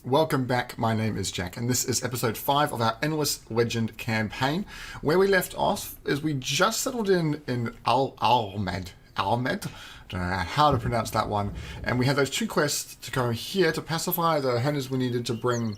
Welcome back, my name is Jack, and this is episode 5 of our Endless Legend campaign. Where we left off is we just settled in Almed. Almed? I don't know how to pronounce that one. And we had those 2 quests to go here to pacify the hunters we needed to bring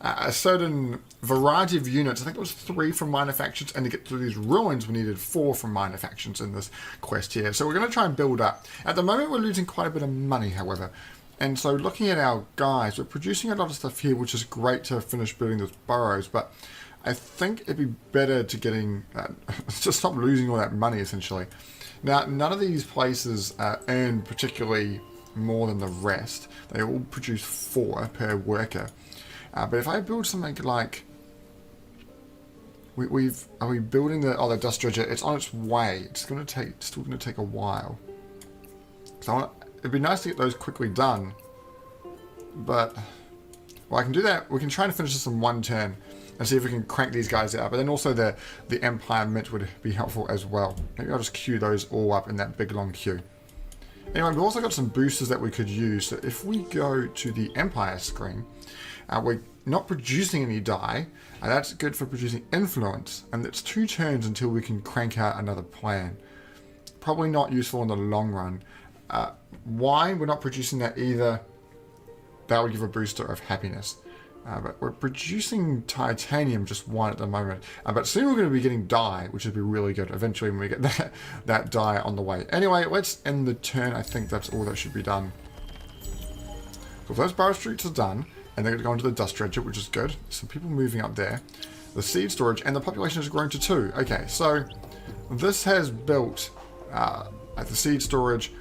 a certain variety of units. I think it was 3 from minor factions, and to get through these ruins we needed 4 from minor factions in this quest here. So we're going to try and build up. At the moment we're losing quite a bit of money, however. And so looking at our guys, we're producing a lot of stuff here, which is great to finish building those burrows, but I think it'd be better to to stop losing all that money, essentially. Now, none of these places earn particularly more than the rest. They all produce 4 per worker. But if I build something like... Are we building the dust dredger? It's on its way. It's still going to take a while. So it'd be nice to get those quickly done. But, well, I can do that. We can try and finish this in 1 turn and see if we can crank these guys out. But then also the Empire Mint would be helpful as well. Maybe I'll just queue those all up in that big long queue. Anyway, we've also got some boosters that we could use. So if we go to the Empire screen, we're not producing any die. That's good for producing influence. And it's 2 turns until we can crank out another plan. Probably not useful in the long run. Why we're not producing that either, that would give a booster of happiness. But we're producing titanium, just 1 at the moment. But soon we're going to be getting dye, which would be really good eventually when we get that dye on the way. Anyway, let's end the turn. I think that's all that should be done. So those burrow streets are done, and they're going to go into the dust dredger, which is good. Some people moving up there. The seed storage, and the population has grown to 2. Okay, so this has built at the seed storage.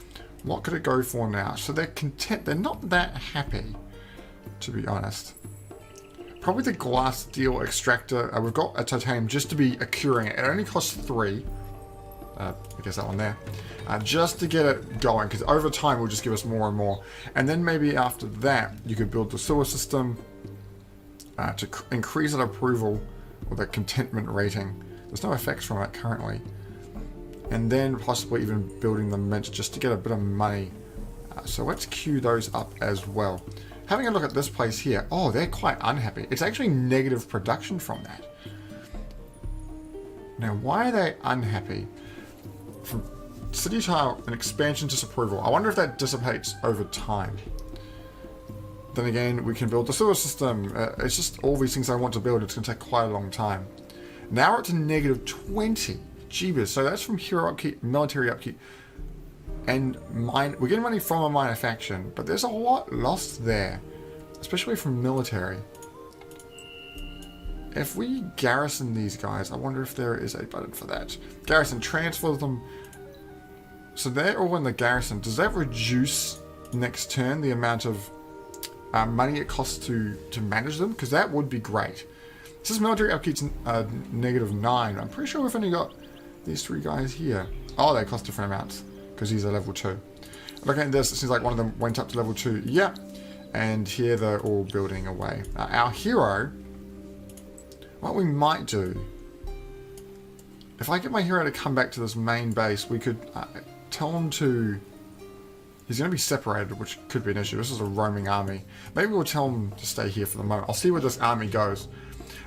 What could it go for now? So they're content. They're not that happy, to be honest. Probably the glass steel extractor. We've got a titanium just to be curing it. It only costs 3. I guess that one there. Just to get it going, because over time it will just give us more and more. And then maybe after that, you could build the sewer system to increase that approval or the contentment rating. There's no effects from it currently. And then possibly even building the mint just to get a bit of money. So let's queue those up as well. Having a look at this place here. Oh, they're quite unhappy. It's actually negative production from that. Now, why are they unhappy? From city tile and expansion disapproval. I wonder if that dissipates over time. Then again, we can build the sewer system. It's just all these things I want to build. It's going to take quite a long time. Now we're up to negative 20. Jeebus. So that's from hero upkeep, military upkeep, and we're getting money from a minor faction, but there's a lot lost there, especially from military. If we garrison these guys, I wonder if there is a button for that. Garrison, transfer them. So they're all in the garrison. Does that reduce next turn the amount of money it costs to manage them? Because that would be great. This is military upkeep's negative 9. I'm pretty sure we've only got these 3 guys here. Oh, they cost different amounts because these are level 2. Looking at this, it seems like one of them went up to level 2. Yeah. And here they're all building away. Our hero, what we might do, if I get my hero to come back to this main base, we could tell him to... He's going to be separated, which could be an issue. This is a roaming army. Maybe we'll tell him to stay here for the moment. I'll see where this army goes.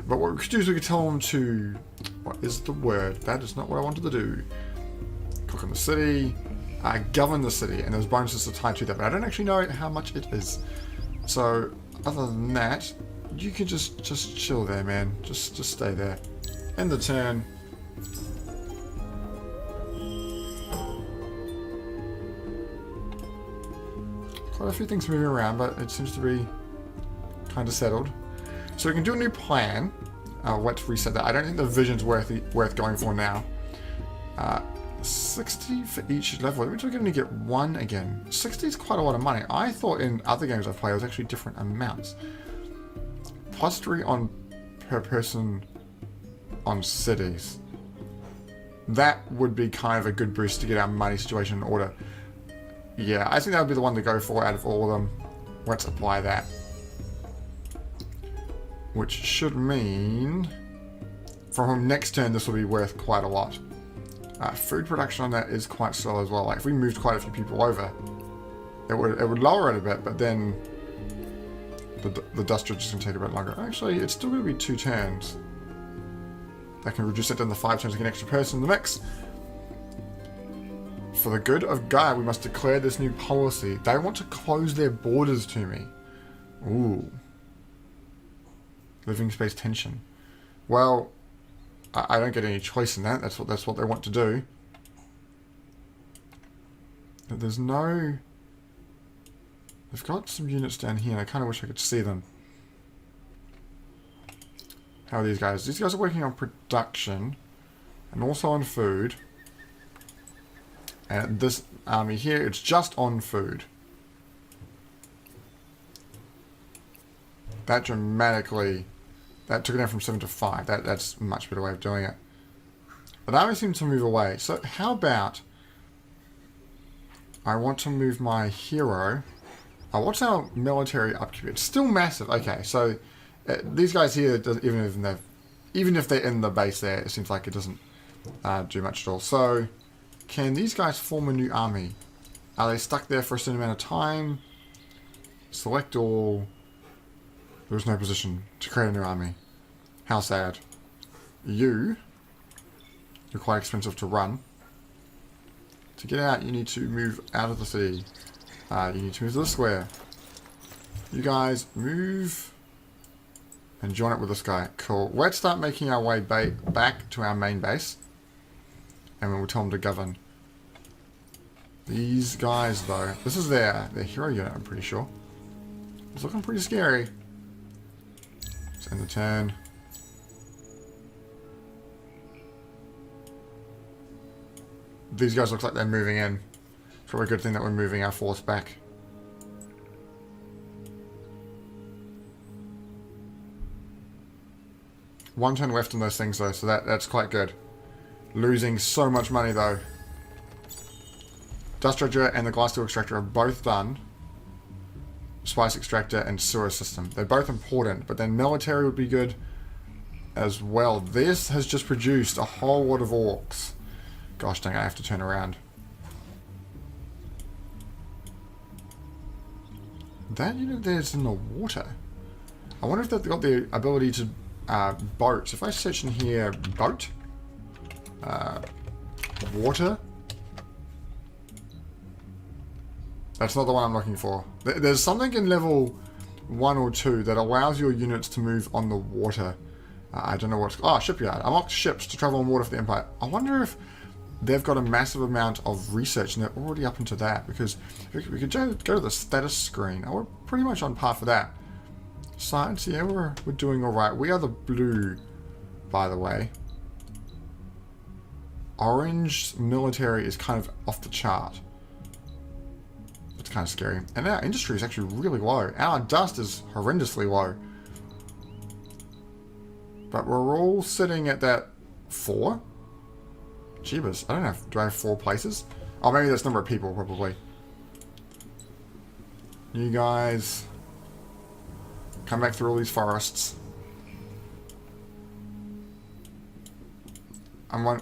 But what we could do is we could tell him to... What is the word? That is not what I wanted to do. Cook in the city. Govern the city. And there's bonuses to tie to that. But I don't actually know how much it is. So, other than that, you can just chill there, man. Just stay there. End the turn. Quite a few things moving around, but it seems to be kind of settled. So we can do a new plan. Let's reset that. I don't think the vision's worth going for now. 60 for each level. Let me try to get 1 again. 60 is quite a lot of money. I thought in other games I've played it was actually different amounts. Plus 3 on per person on cities. That would be kind of a good boost to get our money situation in order. Yeah, I think that would be the one to go for out of all of them. Let's apply that. Which should mean from next turn this will be worth quite a lot. Food production on that is quite slow as well. Like if we moved quite a few people over, it would lower it a bit, but then The dust dredge is going to take a bit longer. Actually, it's still going to be 2 turns. That can reduce it down to 5 turns to get an extra person in the mix. For the good of Gaia, we must declare this new policy. They want to close their borders to me. Ooh. Living space tension. Well, I don't get any choice in that. That's what they want to do. But there's no... They've got some units down here, and I kind of wish I could see them. How are these guys? These guys are working on production, and also on food. And this army here, it's just on food. That dramatically... That took it down from 7 to 5. That's a much better way of doing it. But army seems to move away. So how about... I want to move my hero... Oh, what's our military upkeep? It's still massive. Okay, so these guys here, even if they're in the base there, it seems like it doesn't do much at all. So, can these guys form a new army? Are they stuck there for a certain amount of time? Select all. There's no position to create a new army. How sad. You're quite expensive to run. To get out, you need to move out of the city. You need to move to the square. You guys move and join it with this guy. Cool. Let's start making our way back to our main base. And we'll tell them to govern. These guys, though. This is their hero unit, I'm pretty sure. It's looking pretty scary. Let's end the turn. These guys look like they're moving in. Probably a good thing that we're moving our force back. One turn left on those things though, so that's quite good. Losing so much money though. Dust Dredger and the Glass Steel Extractor are both done. Spice Extractor and Sewer System. They're both important, but then military would be good as well. This has just produced a whole lot of orcs. Gosh dang, I have to turn around. That unit there's in the water. I wonder if they've got the ability to boats. If I search in here, boat, water. That's not the one I'm looking for. There's something in level 1 or 2 that allows your units to move on the water. I don't know what's... Oh, shipyard. Unlock ships to travel on water for the Empire. I wonder if they've got a massive amount of research and they're already up into that, because we could go to the status screen. Oh, we're pretty much on par for that. Science, yeah, we're doing alright. We are the blue, by the way. Orange military is kind of off the chart. It's kind of scary. And our industry is actually really low. Our dust is horrendously low. But we're all sitting at that 4. Jeebus, I don't know. Do I have 4 places? Oh, maybe that's the number of people, probably. You guys come back through all these forests. I'm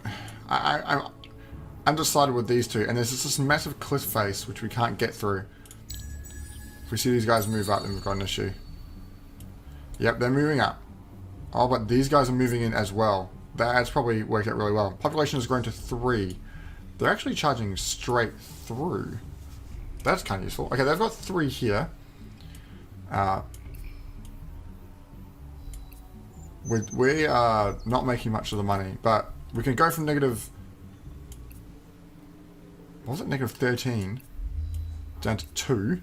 undecided with these two, and there's just this massive cliff face which we can't get through. If we see these guys move up, then we've got an issue. Yep, they're moving up. Oh, but these guys are moving in as well. That's probably worked out really well. Population has grown to 3. They're actually charging straight through. That's kind of useful. Okay, they've got 3 here. We are not making much of the money, but we can go from negative... What was it? Negative 13 down to 2.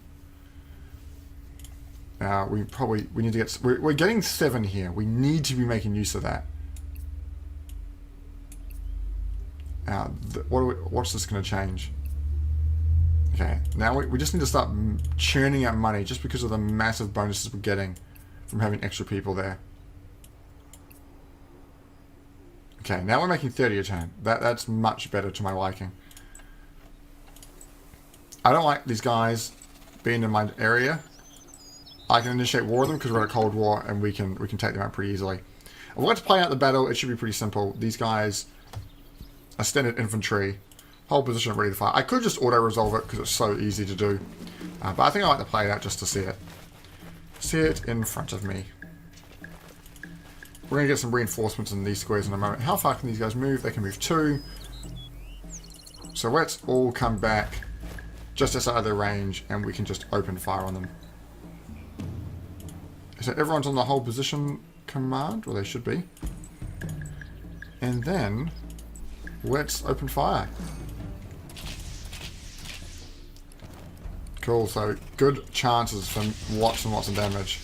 We need to get... We're getting 7 here. We need to be making use of that. What's this going to change? Okay, now we just need to start churning out money just because of the massive bonuses we're getting from having extra people there. Okay, now we're making 30 a turn. That's much better to my liking. I don't like these guys being in my area. I can initiate war with them because we're at a Cold War and we can take them out pretty easily. I'd like to play out the battle. It should be pretty simple. These guys are standard infantry. Whole position ready to fire. I could just auto-resolve it because it's so easy to do. But I think I like to play it out just to see it. see it in front of me. We're going to get some reinforcements in these squares in a moment. How far can these guys move? They can move 2. So let's all come back just outside of their range, and we can just open fire on them. So everyone's on the hold position command, well they should be. And then, let's open fire. Cool, so good chances for lots and lots of damage.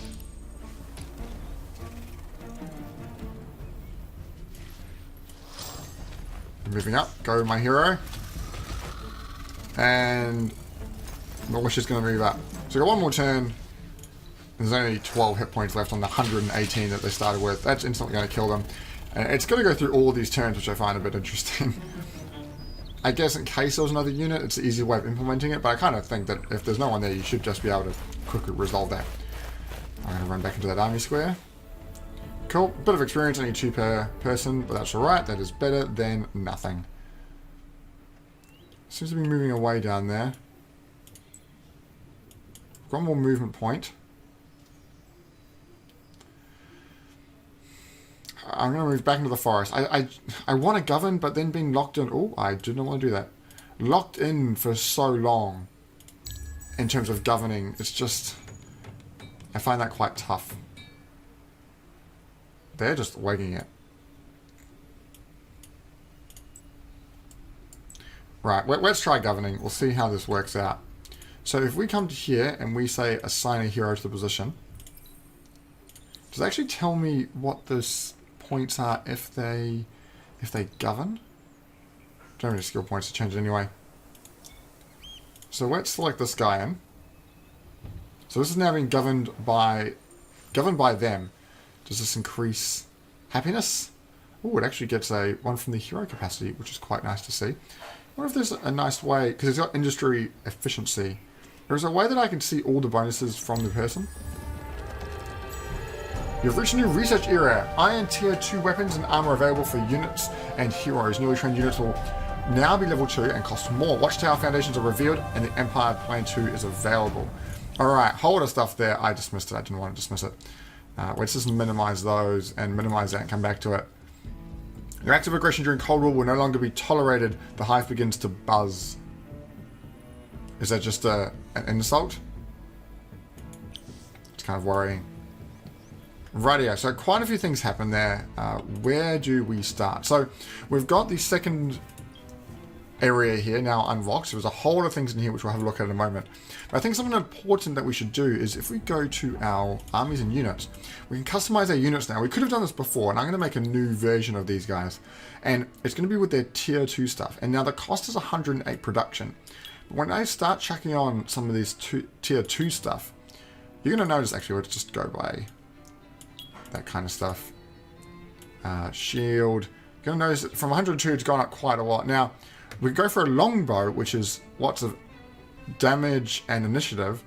Moving up, go my hero. And Militia's going to move up. So we've got one more turn. There's only 12 hit points left on the 118 that they started with. That's instantly going to kill them. And it's going to go through all of these turns, which I find a bit interesting. I guess in case there was another unit, it's an easy way of implementing it, but I kind of think that if there's no one there, you should just be able to quickly resolve that. I'm going to run back into that army square. Cool. Bit of experience, only 2 per person, but that's alright. That is better than nothing. Seems to be moving away down there. One more movement point. I'm going to move back into the forest. I want to govern, but then being locked in... Oh, I did not want to do that. Locked in for so long in terms of governing, it's just... I find that quite tough. They're just waiting it. Right, let's try governing. We'll see how this works out. So if we come to here and we say assign a hero to the position, does it actually tell me what those points are if they govern? Don't have any skill points to change it anyway. So let's select this guy in. So this is now being governed by them. Does this increase happiness? Oh, it actually gets a one from the hero capacity, which is quite nice to see. I wonder if there's a nice way, because it's got industry efficiency. There's a way that I can see all the bonuses from the person. You've reached a new research era. Iron tier 2 weapons and armor available for units and heroes. Newly trained units will now be level 2 and cost more. Watchtower foundations are revealed and the Empire Plan 2 is available. Alright, whole lot of stuff there. I dismissed it. I didn't want to dismiss it. Let's just minimize those and minimize that and come back to it. Your active aggression during Cold War will no longer be tolerated. The hive begins to buzz. Is that just an insult? It's kind of worrying. Rightio, so quite a few things happen there. Where do we start? So we've got the second area here now unlocked. So there's a whole lot of things in here which we'll have a look at in a moment. But I think something important that we should do is if we go to our armies and units, we can customize our units now. We could have done this before, and I'm going to make a new version of these guys. And it's going to be with their tier 2 stuff. And now the cost is 108 production. But when I start checking on some of these tier 2 stuff, you're going to notice, actually, let's just go by that kind of stuff. Shield. You're going to notice that from 102 it's gone up quite a lot. Now, we go for a longbow, which is lots of damage and initiative,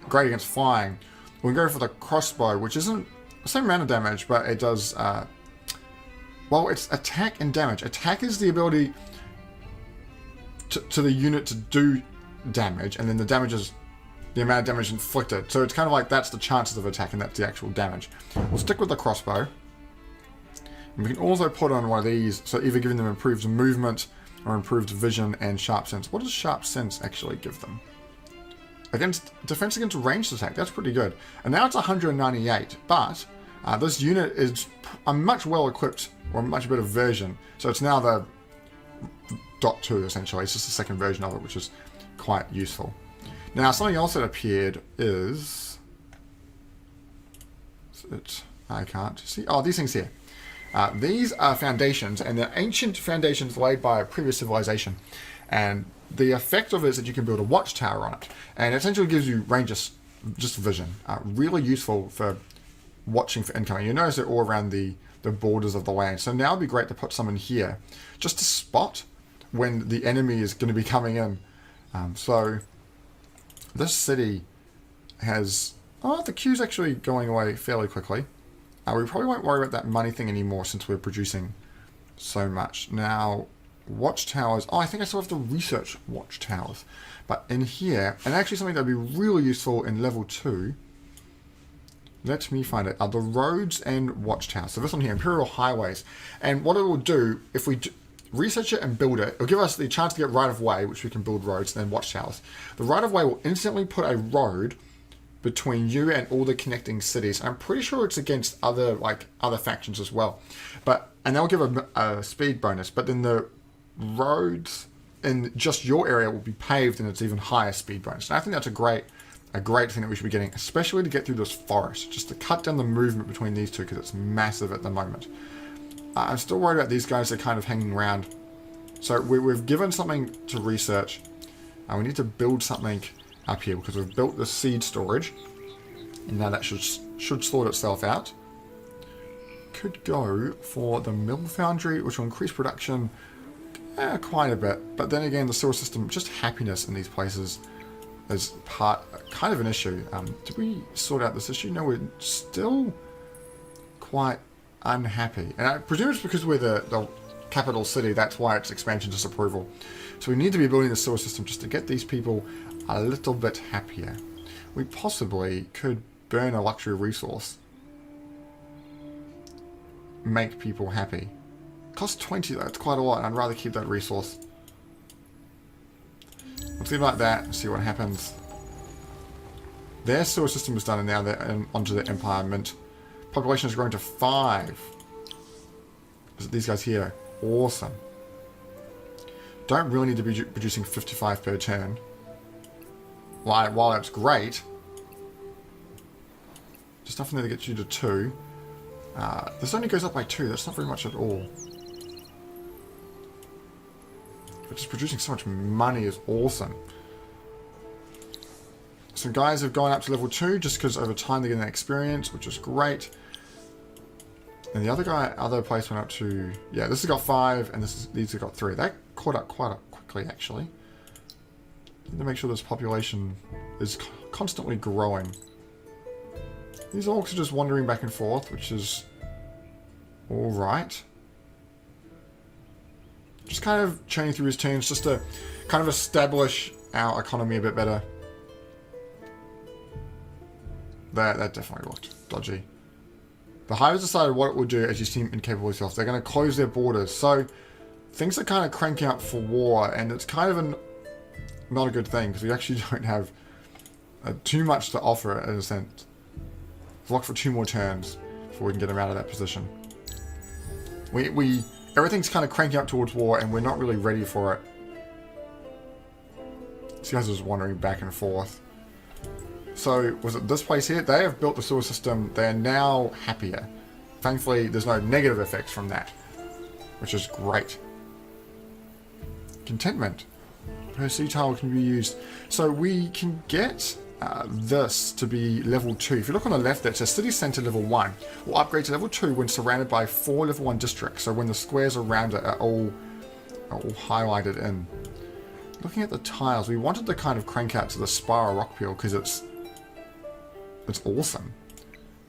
great against flying. We go for the crossbow, which isn't the same amount of damage, but it does, well, it's attack and damage. Attack is the ability to the unit to do damage, and then the damage is the amount of damage inflicted. So it's kind of like that's the chances of attack, and that's the actual damage. We'll stick with the crossbow. And we can also put on one of these, so either giving them improved movement or improved vision and sharp sense. What does sharp sense actually give them? Against defense against ranged attack, that's pretty good. And now it's 198, but this unit is a much well equipped or a much better version. So it's now the .2 essentially. It's just the second version of it, which is quite useful. Now something else that appeared is I can't see. Oh, these things here. These are foundations, and they're ancient foundations laid by a previous civilization. And the effect of it is that you can build a watchtower on it. And it essentially gives you range just vision. Really useful for watching for incoming. You notice they're all around the borders of the land. So now it'd be great to put some in here just to spot when the enemy is going to be coming in. So this city has... Oh, the queue's actually going away fairly quickly. We probably won't worry about that money thing anymore since we're producing so much. Now, watchtowers. Oh, I think I still have to research watchtowers. But in here, and actually something that would be really useful in level 2 Let me find it. The roads and watchtowers. So this one here, Imperial Highways. And what it will do, if we research it and build it, it'll give us the chance to get right-of-way, which we can build roads and then watchtowers. The right-of-way will instantly put a road between you and all the connecting cities. I'm pretty sure it's against other factions as well. And they'll give a speed bonus. But then the roads in just your area will be paved and it's even higher speed bonus. And I think that's a great thing that we should be getting, especially to get through this forest, just to cut down the movement between these two because it's massive at the moment. I'm still worried about these guys that are kind of hanging around. So we've given something to research, and we need to build something up here because we've built the seed storage, and now that should sort itself out. Could go for the mill foundry, which will increase production quite a bit, but then again, the sewer system, just happiness in these places is kind of an issue. Did we sort out this issue? No, we're still quite unhappy. And I presume it's because we're the capital city, that's why it's expansion disapproval. So we need to be building the sewer system just to get these people a little bit happier. We possibly could burn a luxury resource. Make people happy. Costs 20, that's quite a lot, and I'd rather keep that resource. Let's leave it like that, see what happens. Their sewer system is done, and now they're onto the Empire Mint. Population has grown to 5. Is it these guys here? Awesome. Don't really need to be producing 55 per turn. While that's great, just nothing there to get you to 2. This only goes up by 2, that's not very much at all. But just producing so much money is awesome. Some guys have gone up to level 2 just because over time they're getting that experience, which is great. And the other place went up to... Yeah, this has got 5 and these have got 3. That caught up quite quickly, actually. Need to make sure this population is constantly growing. These orcs are just wandering back and forth, which is alright. Just kind of churning through his turns just to kind of establish our economy a bit better. That definitely looked dodgy. The Hive has decided what it will do as you seem incapable of yourself. They're going to close their borders. So things are kind of cranking up for war, and it's kind of not a good thing because we actually don't have too much to offer in a sense. Lock for 2 more turns before we can get them out of that position. Everything's kind of cranking up towards war, and we're not really ready for it. These guys are just wandering back and forth. So, was it this place here? They have built the sewer system. They are now happier. Thankfully, there's no negative effects from that, which is great. Contentment. Per sea tile can be used. So, we can get this to be level 2. If you look on the left there, it says City Centre level 1. Will upgrade to level 2 when surrounded by 4 level 1 districts. So, when the squares around it are all highlighted in. Looking at the tiles, we wanted to kind of crank out to the Spire Rock Peel because it's awesome.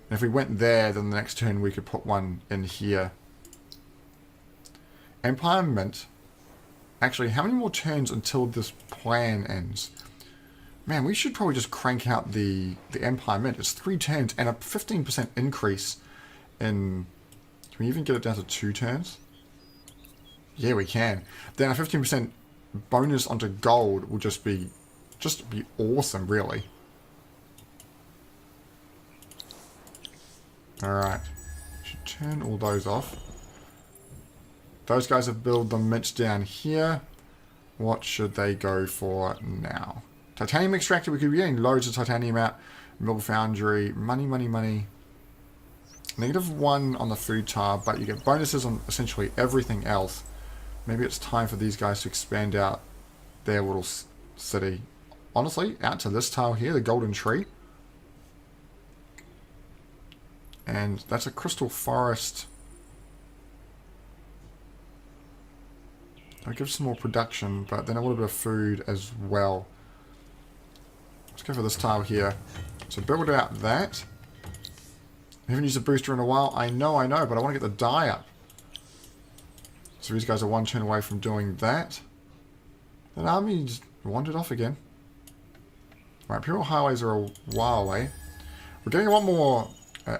And if we went there, then the next turn we could put one in here. Empire Mint. Actually, how many more turns until this plan ends? Man, we should probably just crank out the Empire Mint. It's 3 turns and a 15% increase in... Can we even get it down to 2 turns? Yeah, we can. Then a 15% bonus onto gold will just be awesome, really. Alright. Should turn all those off. Those guys have built the mints down here. What should they go for now? Titanium extractor, we could be getting loads of titanium out. Mill foundry, money, money, money. -1 on the food tile, but you get bonuses on essentially everything else. Maybe it's time for these guys to expand out their little city. Honestly, out to this tile here, the golden tree. And that's a crystal forest. I'll give some more production, but then a little bit of food as well. Let's go for this tile here. So build out that. I haven't used a booster in a while. I know, but I want to get the die up. So these guys are 1 turn away from doing that. That army just wandered off again. Right, Imperial Highways are a while away. We're getting a lot more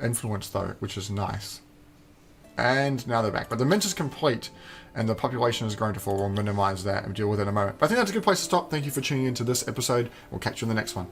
influence, though, which is nice. And now they're back. But the mint is complete, and the population is going to fall. We'll minimize that and deal with it in a moment. But I think that's a good place to stop. Thank you for tuning into this episode. We'll catch you in the next one.